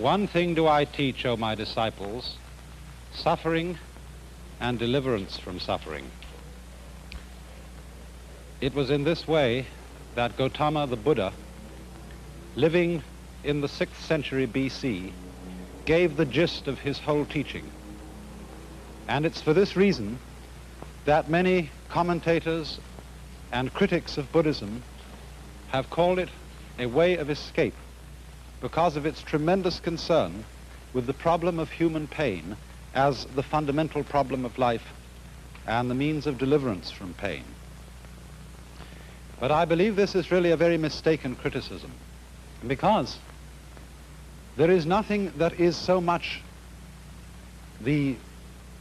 One thing do I teach, O my disciples, suffering and deliverance from suffering. It was in this way that Gautama the Buddha, living in the 6th century BC, gave the gist of his whole teaching. And it's for this reason that many commentators and critics of Buddhism have called it a way of escape, because of its tremendous concern with the problem of human pain as the fundamental problem of life and the means of deliverance from pain. But I believe this is really a very mistaken criticism, because there is nothing that is so much the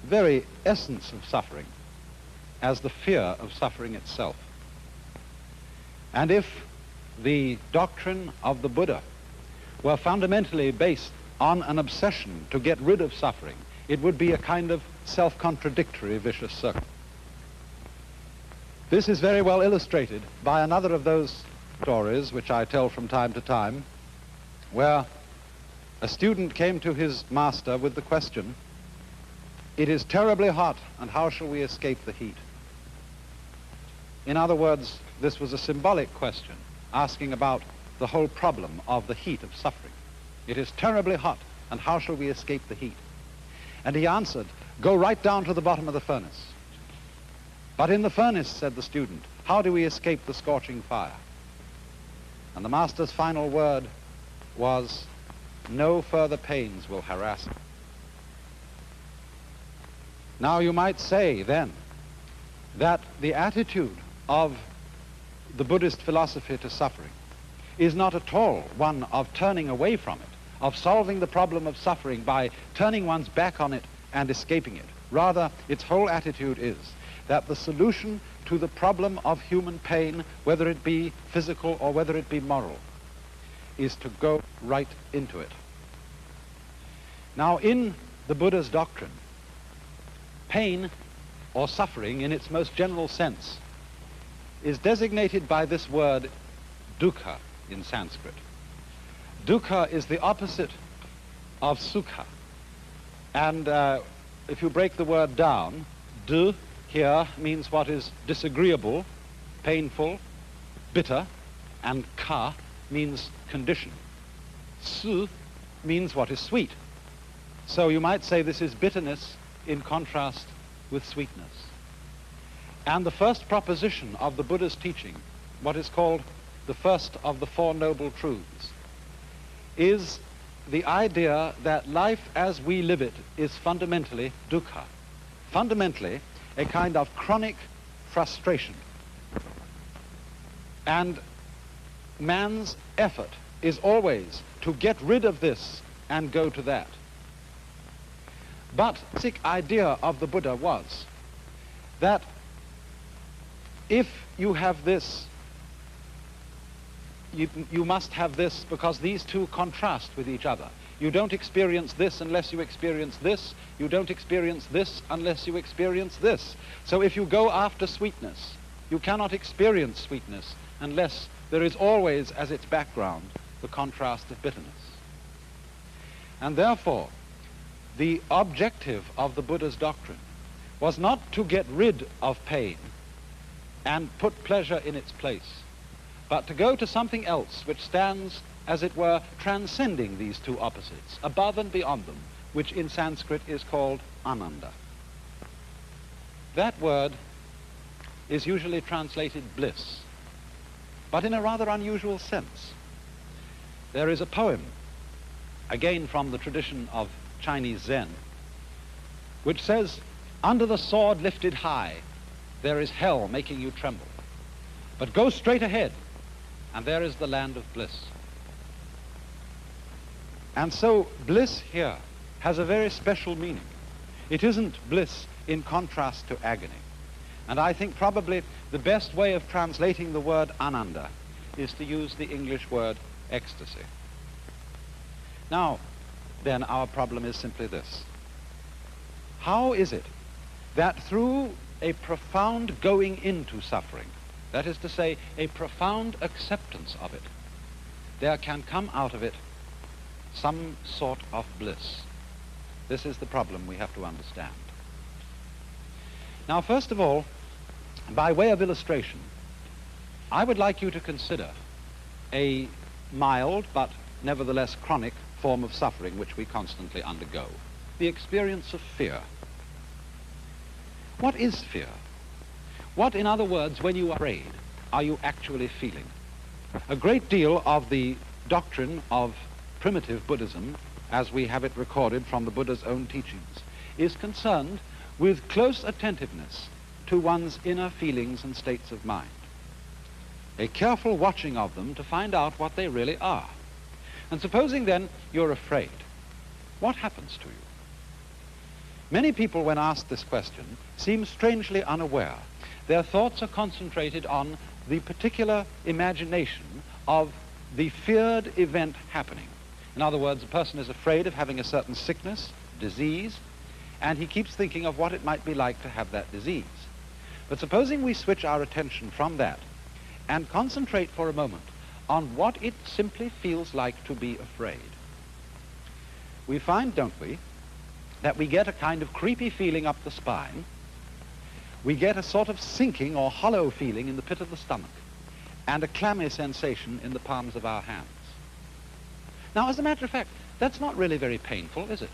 very essence of suffering as the fear of suffering itself. And if the doctrine of the Buddha were fundamentally based on an obsession to get rid of suffering, it would be a kind of self-contradictory vicious circle. This is very well illustrated by another of those stories which I tell from time to time, where a student came to his master with the question, "It is terribly hot, and how shall we escape the heat?" In other words, this was a symbolic question, asking about the whole problem of the heat of suffering. It is terribly hot, and how shall we escape the heat? And he answered, "Go right down to the bottom of the furnace." "But in the furnace," said the student, "how do we escape the scorching fire?" And the master's final word was, "No further pains will harass you." Now you might say then that the attitude of the Buddhist philosophy to suffering is not at all one of turning away from it, of solving the problem of suffering by turning one's back on it and escaping it. Rather, its whole attitude is that the solution to the problem of human pain, whether it be physical or whether it be moral, is to go right into it. Now, in the Buddha's doctrine, pain or suffering in its most general sense is designated by this word dukkha in Sanskrit. Dukkha is the opposite of sukha. And if you break the word down, du here means what is disagreeable, painful, bitter, and ka means condition. Su means what is sweet. So you might say this is bitterness in contrast with sweetness. And the first proposition of the Buddha's teaching, what is called the first of the Four Noble Truths, is the idea that life as we live it is fundamentally dukkha, fundamentally a kind of chronic frustration. And man's effort is always to get rid of this and go to that. But the basic idea of the Buddha was that if you have this, you must have this, because these two contrast with each other. You don't experience this unless you experience this. You don't experience this unless you experience this. So if you go after sweetness, you cannot experience sweetness unless there is always as its background the contrast of bitterness. And therefore, the objective of the Buddha's doctrine was not to get rid of pain and put pleasure in its place, but to go to something else which stands, as it were, transcending these two opposites, above and beyond them, which in Sanskrit is called ananda. That word is usually translated bliss, but in a rather unusual sense. There is a poem, again from the tradition of Chinese Zen, which says, "Under the sword lifted high, there is hell making you tremble. But go straight ahead, and there is the land of bliss." And so bliss here has a very special meaning. It isn't bliss in contrast to agony. And I think probably the best way of translating the word ananda is to use the English word ecstasy. Now, then our problem is simply this. How is it that through a profound going into suffering, that is to say, a profound acceptance of it, there can come out of it some sort of bliss. This is the problem we have to understand. Now, first of all, by way of illustration, I would like you to consider a mild but nevertheless chronic form of suffering which we constantly undergo, the experience of fear. What is fear? What, in other words, when you are afraid, are you actually feeling? A great deal of the doctrine of primitive Buddhism, as we have it recorded from the Buddha's own teachings, is concerned with close attentiveness to one's inner feelings and states of mind, a careful watching of them to find out what they really are. And supposing then you're afraid, what happens to you? Many people, when asked this question, seem strangely unaware. Their thoughts are concentrated on the particular imagination of the feared event happening. In other words, a person is afraid of having a certain sickness, disease, and he keeps thinking of what it might be like to have that disease. But supposing we switch our attention from that and concentrate for a moment on what it simply feels like to be afraid, we find, don't we, that we get a kind of creepy feeling up the spine. We get a sort of sinking or hollow feeling in the pit of the stomach and a clammy sensation in the palms of our hands. Now, as a matter of fact, that's not really very painful, is it?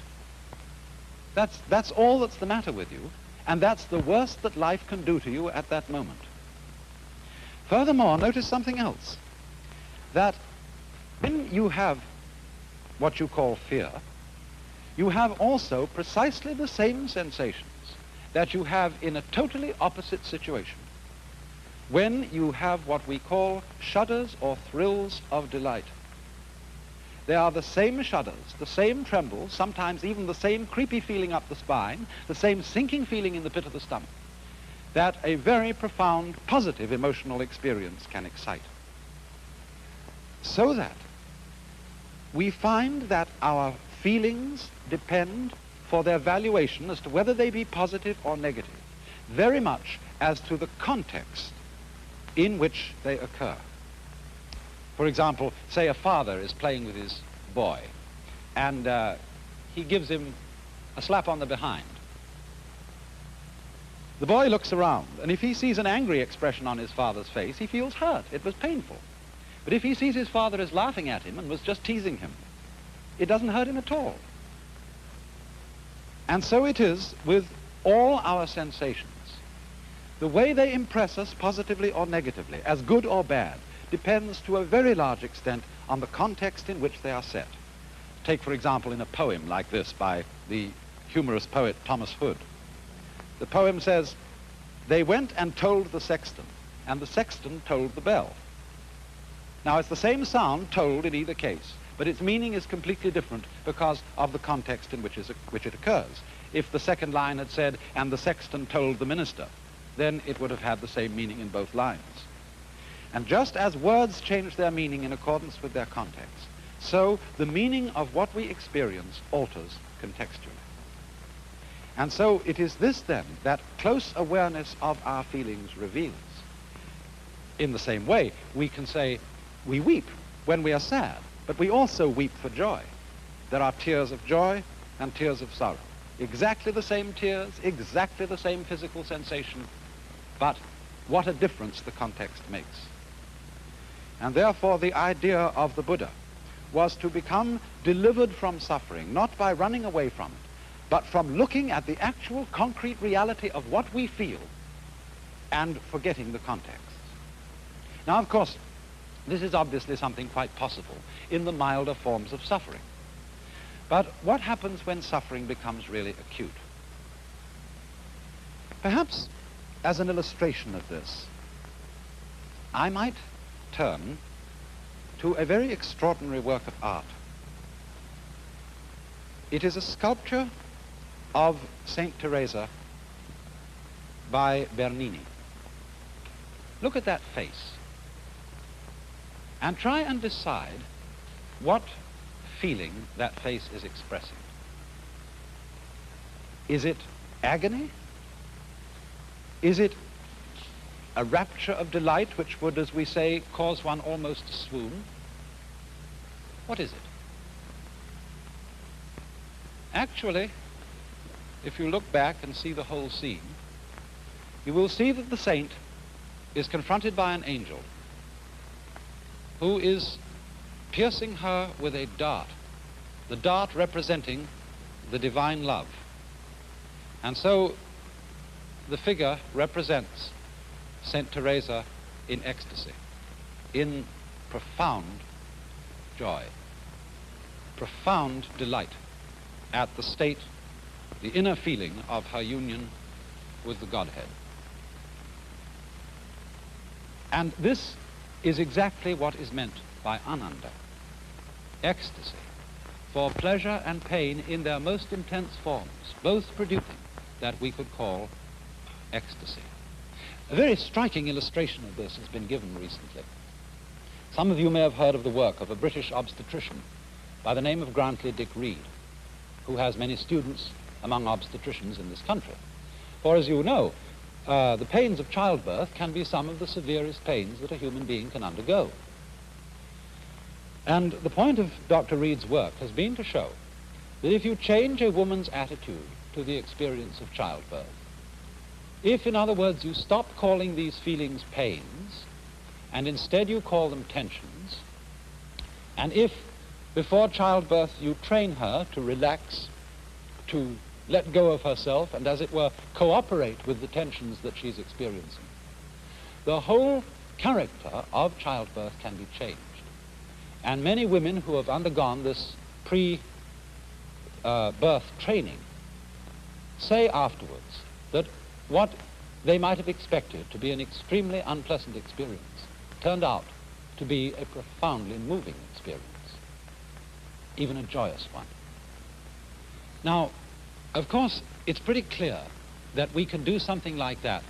That's all that's the matter with you, and that's the worst that life can do to you at that moment. Furthermore, notice something else, that when you have what you call fear, you have also precisely the same sensations that you have in a totally opposite situation, when you have what we call shudders or thrills of delight. They are the same shudders, the same trembles, sometimes even the same creepy feeling up the spine, the same sinking feeling in the pit of the stomach, that a very profound positive emotional experience can excite. So that we find that our feelings depend for their valuation as to whether they be positive or negative, very much as to the context in which they occur. For example, say a father is playing with his boy, and he gives him a slap on the behind. The boy looks around, and if he sees an angry expression on his father's face, he feels hurt. It was painful. But if he sees his father is laughing at him and was just teasing him, it doesn't hurt him at all. And so it is with all our sensations. The way they impress us positively or negatively, as good or bad, depends to a very large extent on the context in which they are set. Take, for example, in a poem like this by the humorous poet Thomas Hood. The poem says, "They went and told the sexton, and the sexton told the bell." Now, it's the same sound told in either case, but its meaning is completely different because of the context in which it occurs. If the second line had said, "and the sexton told the minister," then it would have had the same meaning in both lines. And just as words change their meaning in accordance with their context, so the meaning of what we experience alters contextually. And so it is this, then, that close awareness of our feelings reveals. In the same way, we can say we weep when we are sad, but we also weep for joy. There are tears of joy and tears of sorrow. Exactly the same tears, exactly the same physical sensation, but what a difference the context makes. And therefore the idea of the Buddha was to become delivered from suffering, not by running away from it, but from looking at the actual concrete reality of what we feel and forgetting the context. Now, of course, this is obviously something quite possible in the milder forms of suffering. But what happens when suffering becomes really acute? Perhaps as an illustration of this, I might turn to a very extraordinary work of art. It is a sculpture of Saint Teresa by Bernini. Look at that face and try and decide what feeling that face is expressing. Is it agony? Is it a rapture of delight which would, as we say, cause one almost to swoon? What is it? Actually, if you look back and see the whole scene, you will see that the saint is confronted by an angel who is piercing her with a dart, the dart representing the divine love. And so the figure represents Saint Teresa in ecstasy, in profound joy, profound delight at the state, the inner feeling of her union with the Godhead. And this is exactly what is meant by ananda, ecstasy, for pleasure and pain in their most intense forms, both producing that we could call ecstasy. A very striking illustration of this has been given recently. Some of you may have heard of the work of a British obstetrician by the name of Grantley Dick Reed, who has many students among obstetricians in this country. For as you know, the pains of childbirth can be some of the severest pains that a human being can undergo. And the point of Dr. Reed's work has been to show that if you change a woman's attitude to the experience of childbirth, if, in other words, you stop calling these feelings pains, and instead you call them tensions, and if before childbirth you train her to relax, to let go of herself, and as it were, cooperate with the tensions that she's experiencing, the whole character of childbirth can be changed. And many women who have undergone this pre-birth training say afterwards that what they might have expected to be an extremely unpleasant experience turned out to be a profoundly moving experience, even a joyous one. Now, of course, it's pretty clear that we can do something like that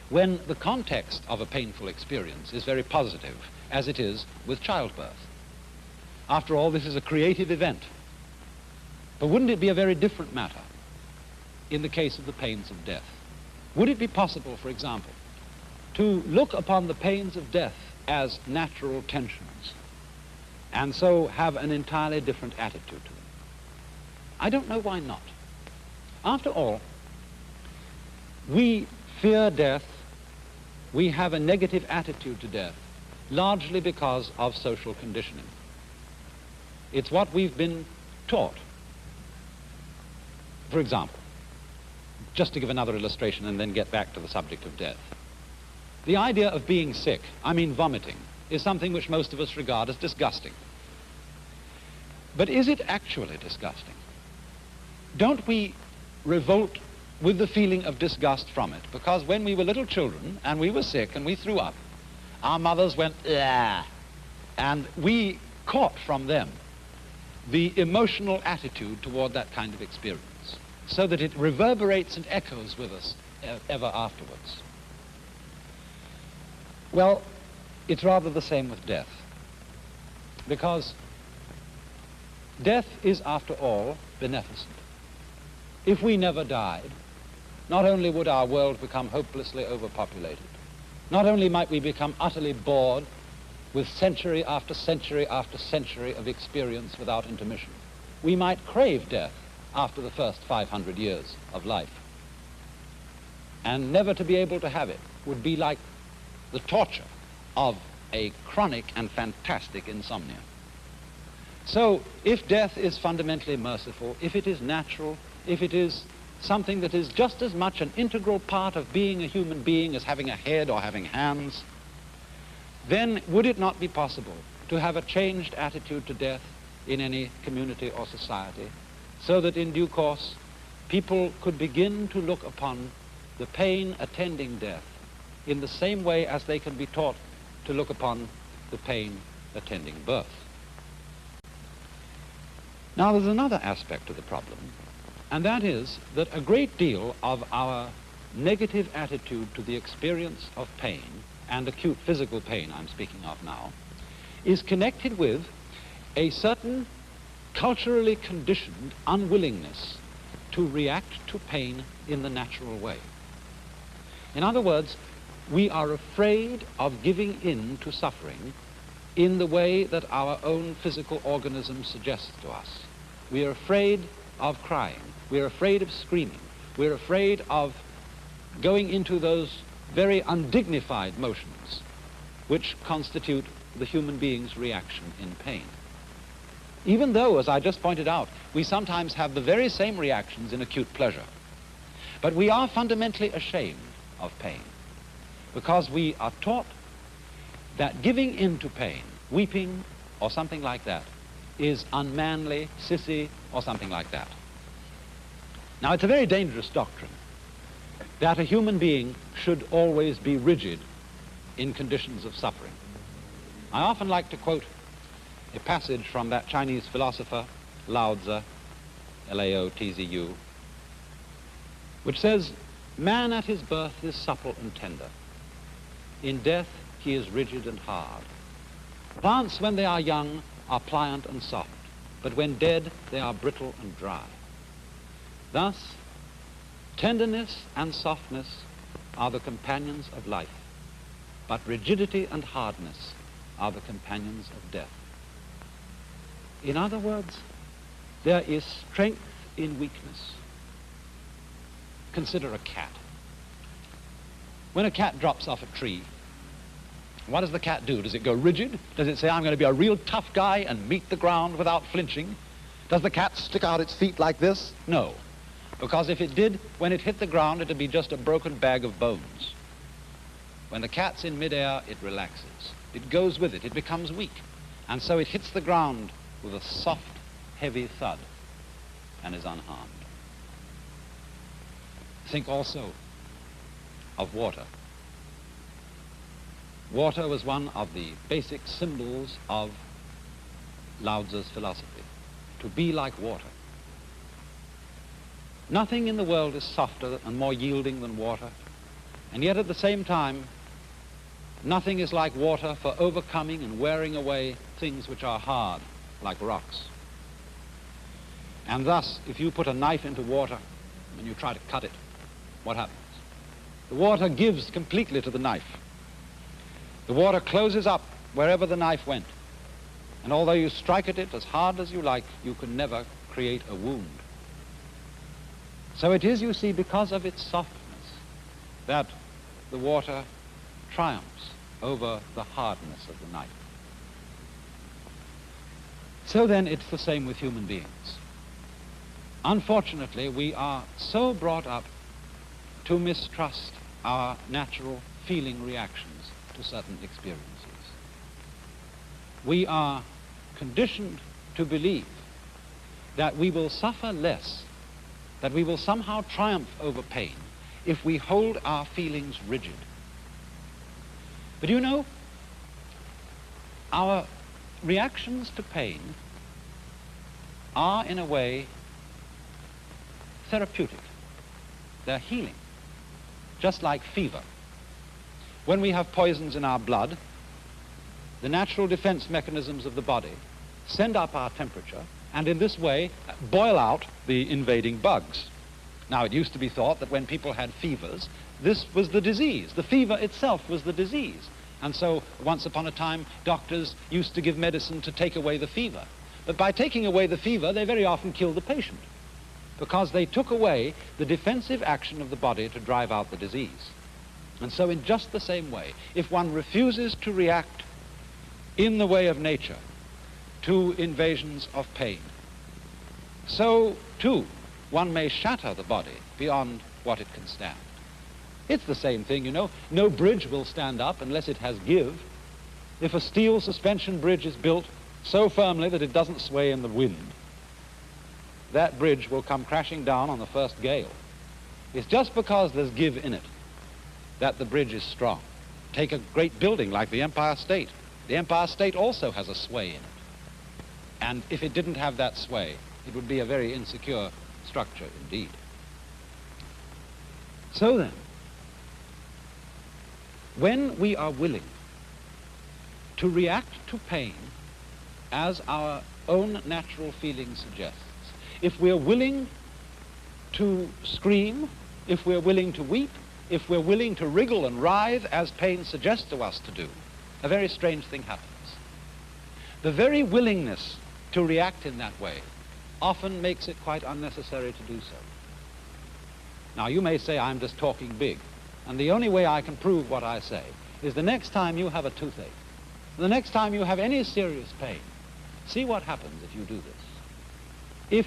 when the context of a painful experience is very positive, as it is with childbirth. After all, this is a creative event. But wouldn't it be a very different matter in the case of the pains of death? Would it be possible, for example, to look upon the pains of death as natural tensions and so have an entirely different attitude to them? I don't know why not. After all, we fear death, we have a negative attitude to death, largely because of social conditioning. It's what we've been taught. For example, just to give another illustration and then get back to the subject of death. The idea of being sick, I mean vomiting, is something which most of us regard as disgusting. But is it actually disgusting? Don't we revolt with the feeling of disgust from it? Because when we were little children and we were sick and we threw up, our mothers went, "Ah," and we caught from them the emotional attitude toward that kind of experience, so that it reverberates and echoes with us ever afterwards. Well, it's rather the same with death, because death is, after all, beneficent. If we never died, not only would our world become hopelessly overpopulated, not only might we become utterly bored with century after century after century of experience without intermission, we might crave death after the first 500 years of life. And never to be able to have it would be like the torture of a chronic and fantastic insomnia. So if death is fundamentally merciful, if it is natural, if it is something that is just as much an integral part of being a human being as having a head or having hands, then would it not be possible to have a changed attitude to death in any community or society, so that in due course people could begin to look upon the pain attending death in the same way as they can be taught to look upon the pain attending birth? Now, there's another aspect to the problem, and that is that a great deal of our negative attitude to the experience of pain, and acute physical pain I'm speaking of now, is connected with a certain culturally conditioned unwillingness to react to pain in the natural way. In other words, we are afraid of giving in to suffering in the way that our own physical organism suggests to us. We are afraid of crying. We're afraid of screaming. We're afraid of going into those very undignified motions which constitute the human being's reaction in pain. Even though, as I just pointed out, we sometimes have the very same reactions in acute pleasure. But we are fundamentally ashamed of pain because we are taught that giving in to pain, weeping or something like that, is unmanly, sissy, or something like that. Now, it's a very dangerous doctrine that a human being should always be rigid in conditions of suffering. I often like to quote a passage from that Chinese philosopher, Lao Tzu, Lao-Tzu, which says, "Man at his birth is supple and tender. In death he is rigid and hard. Plants when they are young are pliant and soft, but when dead they are brittle and dry. Thus, tenderness and softness are the companions of life, but rigidity and hardness are the companions of death." In other words, there is strength in weakness. Consider a cat. When a cat drops off a tree, what does the cat do? Does it go rigid? Does it say, "I'm going to be a real tough guy and meet the ground without flinching"? Does the cat stick out its feet like this? No. Because if it did, when it hit the ground, it would be just a broken bag of bones. When the cat's in midair, it relaxes. It goes with it. It becomes weak. And so it hits the ground with a soft, heavy thud and is unharmed. Think also of water. Water was one of the basic symbols of Lao Tzu's philosophy, to be like water. Nothing in the world is softer and more yielding than water, and yet at the same time, nothing is like water for overcoming and wearing away things which are hard, like rocks. And thus, if you put a knife into water and you try to cut it, what happens? The water gives completely to the knife. The water closes up wherever the knife went. And although you strike at it as hard as you like, you can never create a wound. So it is, you see, because of its softness that the water triumphs over the hardness of the knife. So then it's the same with human beings. Unfortunately, we are so brought up to mistrust our natural feeling reactions to certain experiences. We are conditioned to believe that we will suffer less, that we will somehow triumph over pain if we hold our feelings rigid. But you know, our reactions to pain are in a way therapeutic. They're healing, just like fever. When we have poisons in our blood, the natural defense mechanisms of the body send up our temperature and in this way boil out the invading bugs. Now, it used to be thought that when people had fevers, this was the disease. The fever itself was the disease. And so, once upon a time, doctors used to give medicine to take away the fever. But by taking away the fever, they very often killed the patient because they took away the defensive action of the body to drive out the disease. And so in just the same way, if one refuses to react in the way of nature to invasions of pain, so too one may shatter the body beyond what it can stand. It's the same thing, you know. No bridge will stand up unless it has give. If a steel suspension bridge is built so firmly that it doesn't sway in the wind, that bridge will come crashing down on the first gale. It's just because there's give in it that the bridge is strong. Take a great building like the Empire State. The Empire State also has a sway in it. And if it didn't have that sway, it would be a very insecure structure indeed. So then, when we are willing to react to pain as our own natural feeling suggests, if we're willing to scream, if we're willing to weep, if we're willing to wriggle and writhe as pain suggests to us to do, a very strange thing happens. The very willingness to react in that way often makes it quite unnecessary to do so. Now, you may say I'm just talking big, and the only way I can prove what I say is the next time you have a toothache, the next time you have any serious pain, see what happens if you do this. If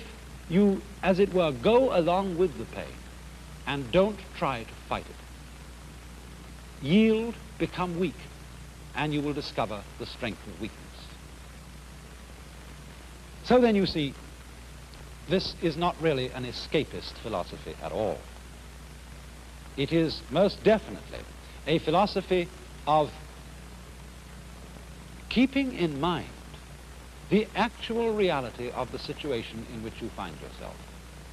you, as it were, go along with the pain and don't try to fight it, yield, become weak, and you will discover the strength of weakness. So then you see, this is not really an escapist philosophy at all. It is most definitely a philosophy of keeping in mind the actual reality of the situation in which you find yourself.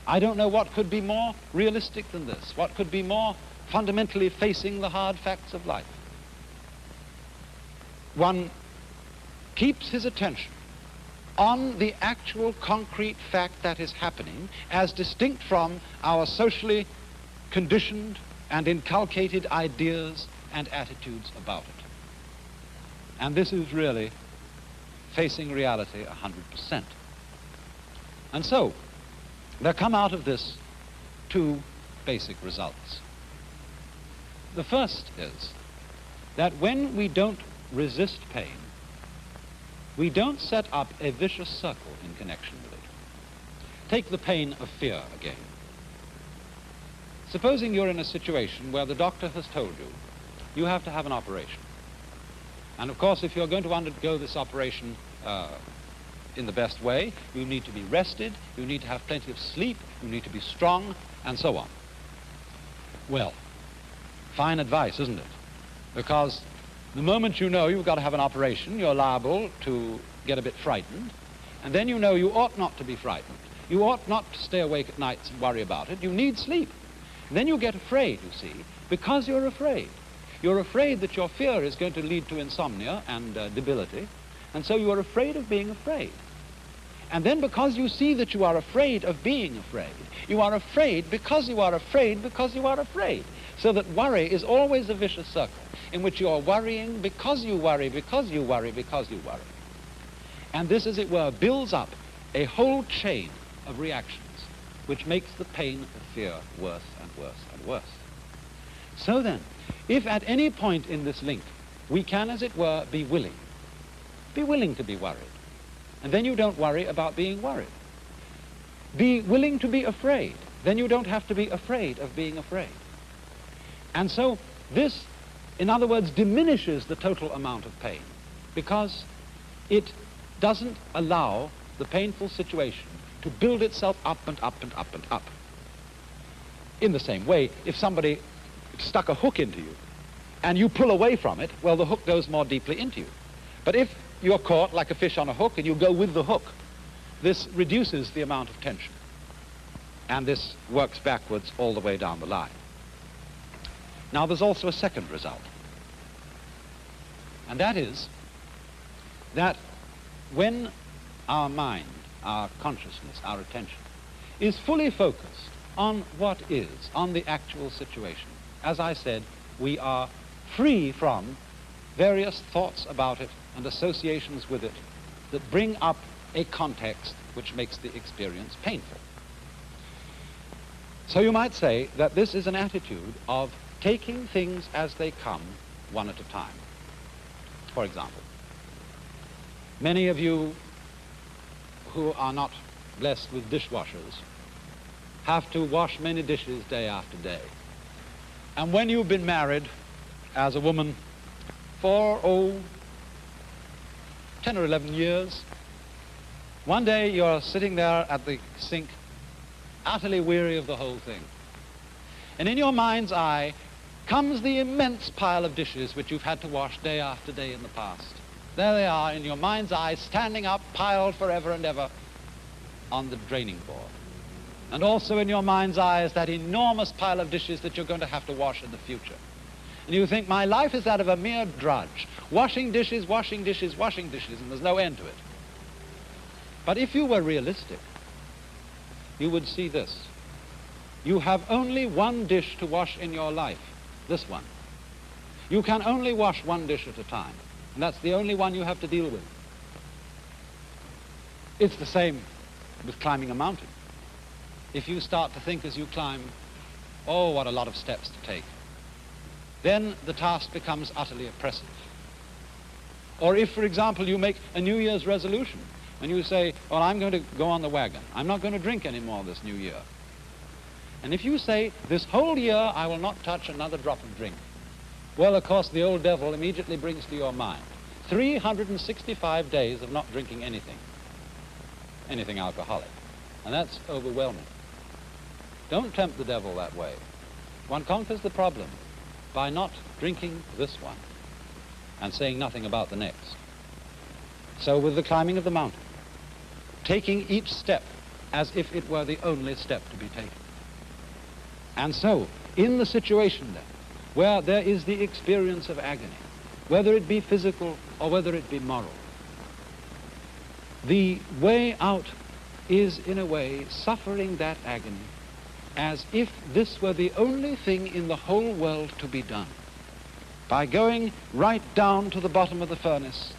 I don't know what could be more realistic than this, what could be more fundamentally facing the hard facts of life. One keeps his attention on the actual concrete fact that is happening as distinct from our socially conditioned and inculcated ideas and attitudes about it. And this is really facing reality 100%. And so, there come out of this two basic results. The first is that when we don't resist pain, we don't set up a vicious circle in connection with it. Take the pain of fear again. Supposing you're in a situation where the doctor has told you you have to have an operation. And of course, if you're going to undergo this operation in the best way, you need to be rested, you need to have plenty of sleep, you need to be strong, and so on. Well, fine advice, isn't it? Because the moment you know you've got to have an operation, you're liable to get a bit frightened, and then you know you ought not to be frightened. You ought not to stay awake at nights and worry about it. You need sleep. And then you get afraid, you see, because you're afraid. You're afraid that your fear is going to lead to insomnia and debility, and so you're afraid of being afraid. And then because you see that you are afraid of being afraid, you are afraid because you are afraid because you are afraid. So that worry is always a vicious circle in which you are worrying because you worry, because you worry, because you worry. And this, as it were, builds up a whole chain of reactions which makes the pain of fear worse and worse and worse. So then, if at any point in this link we can, as it were, be willing to be worried, and then you don't worry about being worried. Be willing to be afraid, then you don't have to be afraid of being afraid. And so this, in other words, diminishes the total amount of pain because it doesn't allow the painful situation to build itself up and up and up and up. In the same way, if somebody stuck a hook into you and you pull away from it, well, the hook goes more deeply into you. But if you're caught like a fish on a hook and you go with the hook, this reduces the amount of tension. And this works backwards all the way down the line. Now, there's also a second result. And that is that when our mind, our consciousness, our attention is fully focused on what is, on the actual situation, as I said, we are free from various thoughts about it and associations with it that bring up a context which makes the experience painful. So you might say that this is an attitude of taking things as they come, one at a time. For example, many of you who are not blessed with dishwashers have to wash many dishes day after day. And when you've been married as a woman for, 10 or 11 years, one day you're sitting there at the sink, utterly weary of the whole thing. And in your mind's eye comes the immense pile of dishes which you've had to wash day after day in the past. There they are in your mind's eye, standing up, piled forever and ever on the draining board. And also in your mind's eye is that enormous pile of dishes that you're going to have to wash in the future. And you think, my life is that of a mere drudge, washing dishes, washing dishes, washing dishes, and there's no end to it. But if you were realistic, you would see this. You have only one dish to wash in your life, this one. You can only wash one dish at a time, and that's the only one you have to deal with. It's the same with climbing a mountain. If you start to think as you climb, oh, what a lot of steps to take, then the task becomes utterly oppressive. Or if, for example, you make a New Year's resolution and you say, well, I'm going to go on the wagon. I'm not going to drink anymore this new year. And if you say, this whole year I will not touch another drop of drink, well, of course, the old devil immediately brings to your mind 365 days of not drinking anything alcoholic. And that's overwhelming. Don't tempt the devil that way. One conquers the problem by not drinking this one and saying nothing about the next. So with the climbing of the mountain, taking each step as if it were the only step to be taken. And so, in the situation then, where there is the experience of agony, whether it be physical or whether it be moral, the way out is, in a way, suffering that agony as if this were the only thing in the whole world to be done. By going right down to the bottom of the furnace,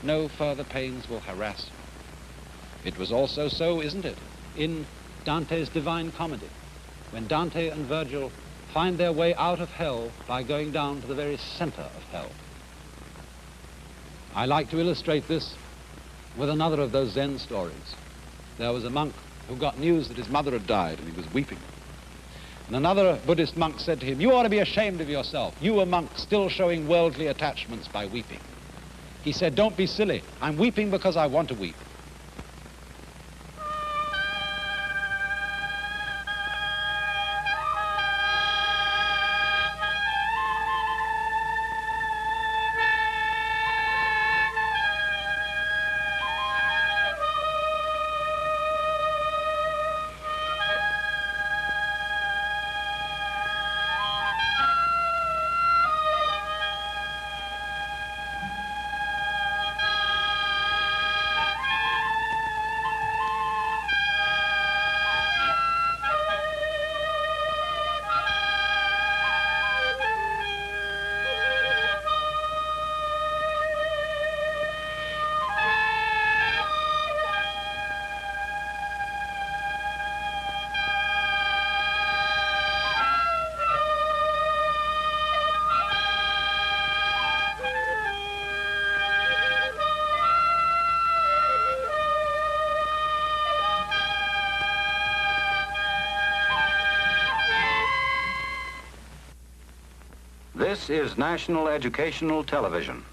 no further pains will harass you. It was also so, isn't it, in Dante's Divine Comedy, when Dante and Virgil find their way out of hell by going down to the very center of hell. I like to illustrate this with another of those Zen stories. There was a monk who got news that his mother had died, and he was weeping. And another Buddhist monk said to him, you ought to be ashamed of yourself. You, a monk, still showing worldly attachments by weeping. He said, don't be silly. I'm weeping because I want to weep. This is National Educational Television.